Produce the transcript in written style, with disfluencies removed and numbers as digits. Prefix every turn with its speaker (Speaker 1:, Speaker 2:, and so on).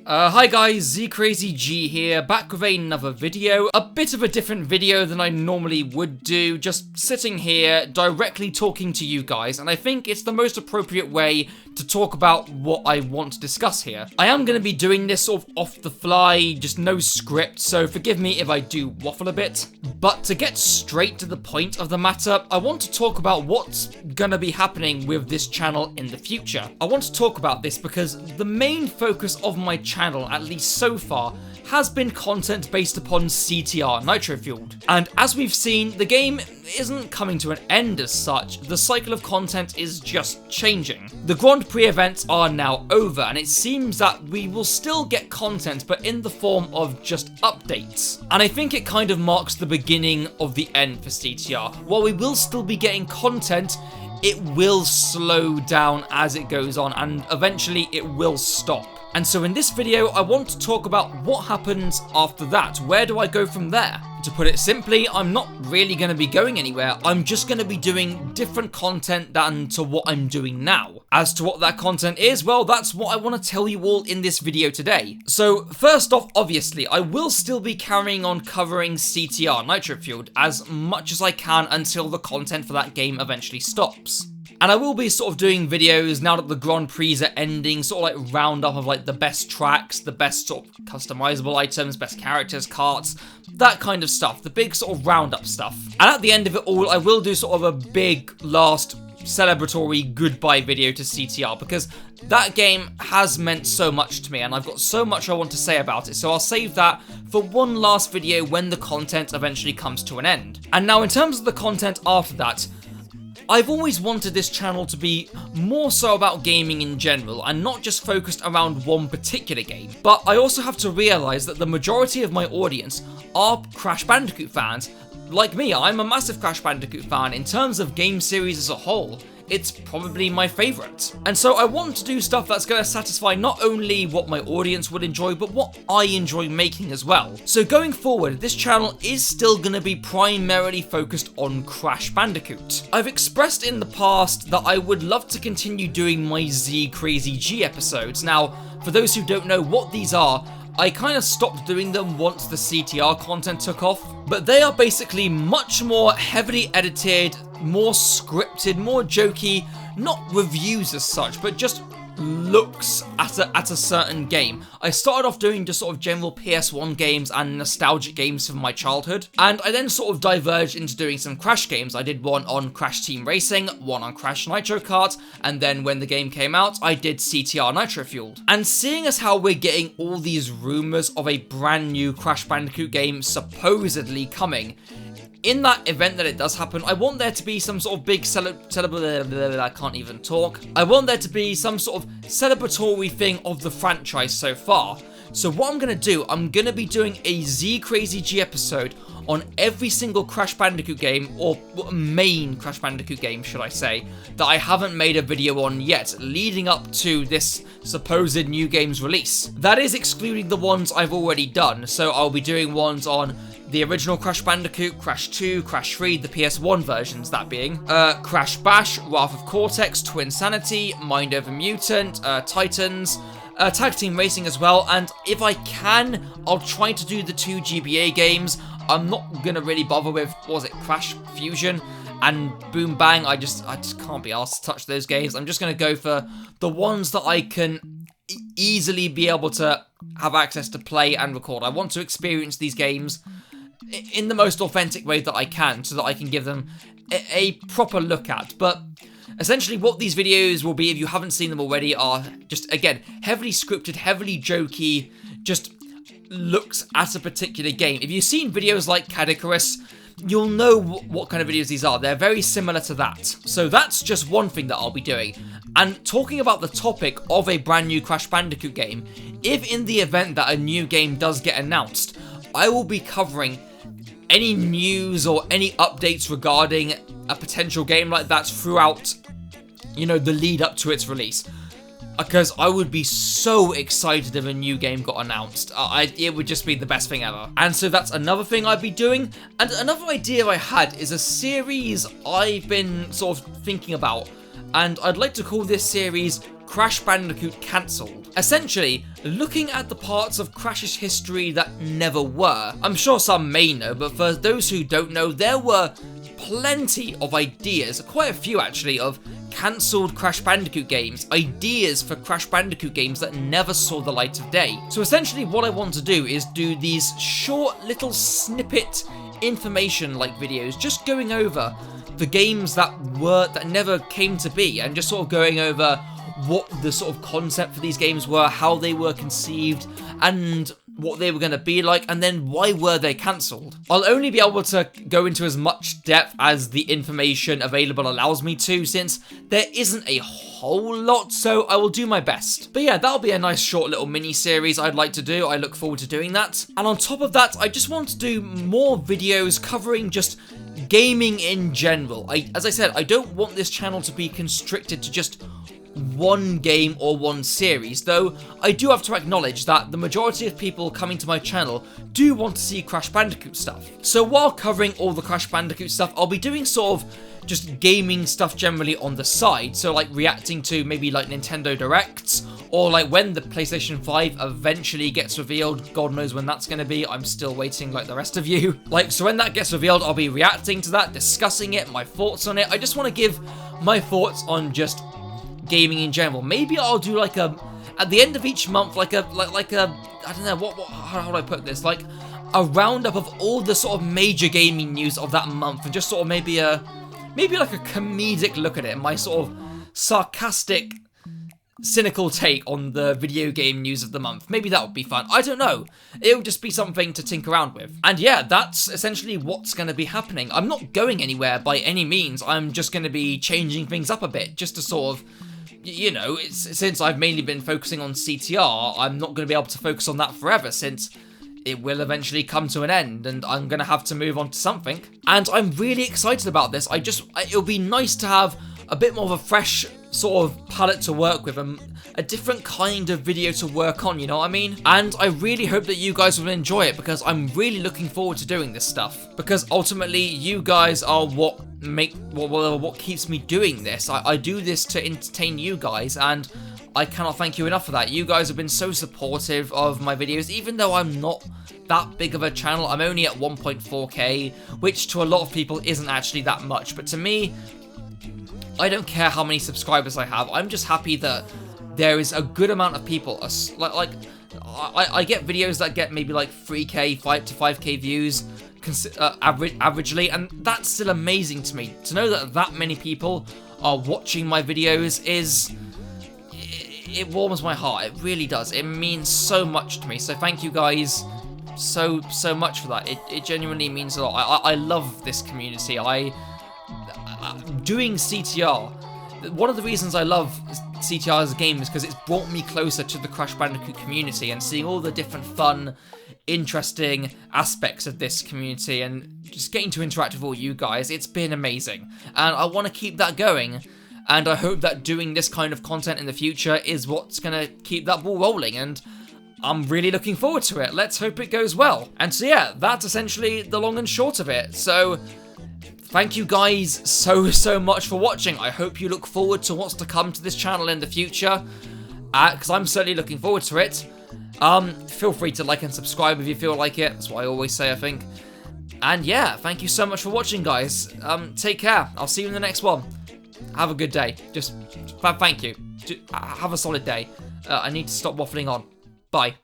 Speaker 1: Hi guys, ZeeCrazyGee here, back with another video. A bit of a different video than I normally would do, just sitting here directly talking to you guys, and I think it's the most appropriate way to talk about what I want to discuss here. I am going to be doing this sort of off the fly, just no script, so forgive me if I do waffle a bit. But to get straight to the point of the matter, I want to talk about what's going to be happening with this channel in the future. I want to talk about this because the main focus of my channel, at least so far, has been content based upon CTR Nitro Fueled. And as we've seen, the game isn't coming to an end as such, the cycle of content is just changing. The Grand Prix events are now over, and it seems that we will still get content, but in the form of just updates. And I think it kind of marks the beginning of the end for CTR. While we will still be getting content, it will slow down as it goes on, and eventually it will stop. And so in this video, I want to talk about what happens after that. Where do I go from there? To put it simply, I'm not really going to be going anywhere. I'm just going to be doing different content than to what I'm doing now. As to what that content is, well, that's what I want to tell you all in this video today. So first off, obviously, I will still be carrying on covering CTR Nitro Fueled as much as I can until the content for that game eventually stops. And I will be sort of doing videos now that the Grand Prix are ending, sort of like roundup of like the best tracks, the best sort of customizable items, best characters, carts, that kind of stuff, the big sort of roundup stuff. And at the end of it all, I will do sort of a big last celebratory goodbye video to CTR, because that game has meant so much to me and I've got so much I want to say about it, so I'll save that for one last video when the content eventually comes to an end. And now in terms of the content after that, I've always wanted this channel to be more so about gaming in general and not just focused around one particular game. But I also have to realise that the majority of my audience are Crash Bandicoot fans. Like me, I'm a massive Crash Bandicoot fan. In terms of game series as a whole, it's probably my favourite. And so I want to do stuff that's going to satisfy not only what my audience would enjoy, but what I enjoy making as well. So going forward, this channel is still going to be primarily focused on Crash Bandicoot. I've expressed in the past that I would love to continue doing my ZeeCrazyGee episodes. Now, for those who don't know what these are, I kind of stopped doing them once the CTR content took off, but they are basically much more heavily edited, more scripted, more jokey, not reviews as such, but just looks at a certain game. I started off doing just sort of general PS1 games and nostalgic games from my childhood, and I then sort of diverged into doing some Crash games. I did one on Crash Team Racing, one on Crash Nitro Kart, and then when the game came out, I did CTR Nitro Fueled. And seeing as how we're getting all these rumours of a brand new Crash Bandicoot game supposedly coming, in that event that it does happen, I want there to be some sort of big I can't even talk. I want there to be some sort of celebratory thing of the franchise so far. So what I'm going to do, I'm going to be doing a ZeeCrazyGee episode on every single Crash Bandicoot game, or main Crash Bandicoot game, should I say, that I haven't made a video on yet, leading up to this supposed new game's release. That is excluding the ones I've already done, so I'll be doing ones on the original Crash Bandicoot, Crash 2, Crash 3, the PS1 versions, that being Crash Bash, Wrath of Cortex, Twinsanity, Mind Over Mutant, Titans, Tag Team Racing as well, and if I can, I'll try to do the 2 GBA games. I'm not gonna really bother with, what was it, Crash Fusion and Boom Bang. I just can't be asked to touch those games. I'm just gonna go for the ones that I can easily be able to have access to play and record. I want to experience these games in the most authentic way that I can, so that I can give them a proper look at. But essentially what these videos will be, if you haven't seen them already, are just, again, heavily scripted, heavily jokey, just looks at a particular game. If you've seen videos like Caddicarus, you'll know what kind of videos these are. They're very similar to that. So that's just one thing that I'll be doing. And talking about the topic of a brand new Crash Bandicoot game, if in the event that a new game does get announced, I will be covering any news or any updates regarding a potential game like that throughout, you know, the lead up to its release. Because I would be so excited if a new game got announced. It would just be the best thing ever. And so that's another thing I'd be doing. And another idea I had is a series I've been sort of thinking about. And I'd like to call this series Crash Bandicoot cancelled. Essentially, looking at the parts of Crash's history that never were. I'm sure some may know, but for those who don't know, there were plenty of ideas, quite a few actually, of cancelled Crash Bandicoot games, ideas for Crash Bandicoot games that never saw the light of day. So essentially what I want to do is do these short little snippet information like videos, just going over the games that never came to be, and just sort of going over what the sort of concept for these games were, how they were conceived, and what they were going to be like, and then why were they cancelled. I'll only be able to go into as much depth as the information available allows me to, since there isn't a whole lot, so I will do my best. But yeah, that'll be a nice short little mini-series I'd like to do. I look forward to doing that. And on top of that, I just want to do more videos covering just gaming in general. As I said, I don't want this channel to be constricted to just one game or one series, though I do have to acknowledge that the majority of people coming to my channel do want to see Crash Bandicoot stuff. So while covering all the Crash Bandicoot stuff, I'll be doing sort of just gaming stuff generally on the side, so like reacting to maybe like Nintendo Directs, or like when the PlayStation 5 eventually gets revealed. God knows when that's going to be, I'm still waiting like the rest of you. So when that gets revealed, I'll be reacting to that, discussing it, my thoughts on it. I just want to give my thoughts on just gaming in general. Maybe I'll do like at the end of each month, like a I don't know, how do I put this, like a roundup of all the sort of major gaming news of that month, and just sort of maybe like a comedic look at it, my sort of sarcastic, cynical take on the video game news of the month. Maybe that would be fun. I don't know. It'll just be something to tinker around with. And yeah, that's essentially what's going to be happening. I'm not going anywhere by any means. I'm just going to be changing things up a bit, just to sort of, you know, since I've mainly been focusing on CTR, I'm not going to be able to focus on that forever, since it will eventually come to an end, and I'm going to have to move on to something. And I'm really excited about this. It'll be nice to have a bit more of a fresh sort of palette to work with, a different kind of video to work on, you know what I mean? And I really hope that you guys will enjoy it, because I'm really looking forward to doing this stuff, because ultimately you guys are what keeps me doing this. I do this to entertain you guys, and I cannot thank you enough for that. You guys have been so supportive of my videos, even though I'm not that big of a channel. I'm only at 1.4k, which to a lot of people isn't actually that much, but to me, I don't care how many subscribers I have. I'm just happy that there is a good amount of people. I get videos that get maybe like 3k, 5k views averagely, and that's still amazing to me. To know that that many people are watching my videos it warms my heart. It really does. It means so much to me. So thank you guys so much for that. It genuinely means a lot. I love this community. Doing CTR, one of the reasons I love CTR as a game is because it's brought me closer to the Crash Bandicoot community, and seeing all the different fun, interesting aspects of this community, and just getting to interact with all you guys. It's been amazing, and I want to keep that going, and I hope that doing this kind of content in the future is what's going to keep that ball rolling, and I'm really looking forward to it. Let's hope it goes well. And so yeah, that's essentially the long and short of it. So thank you guys so much for watching. I hope you look forward to what's to come to this channel in the future, because I'm certainly looking forward to it. Feel free to like and subscribe if you feel like it. That's what I always say, I think. And yeah, thank you so much for watching, guys. Take care. I'll see you in the next one. Have a good day. Thank you. Have a solid day. I need to stop waffling on. Bye.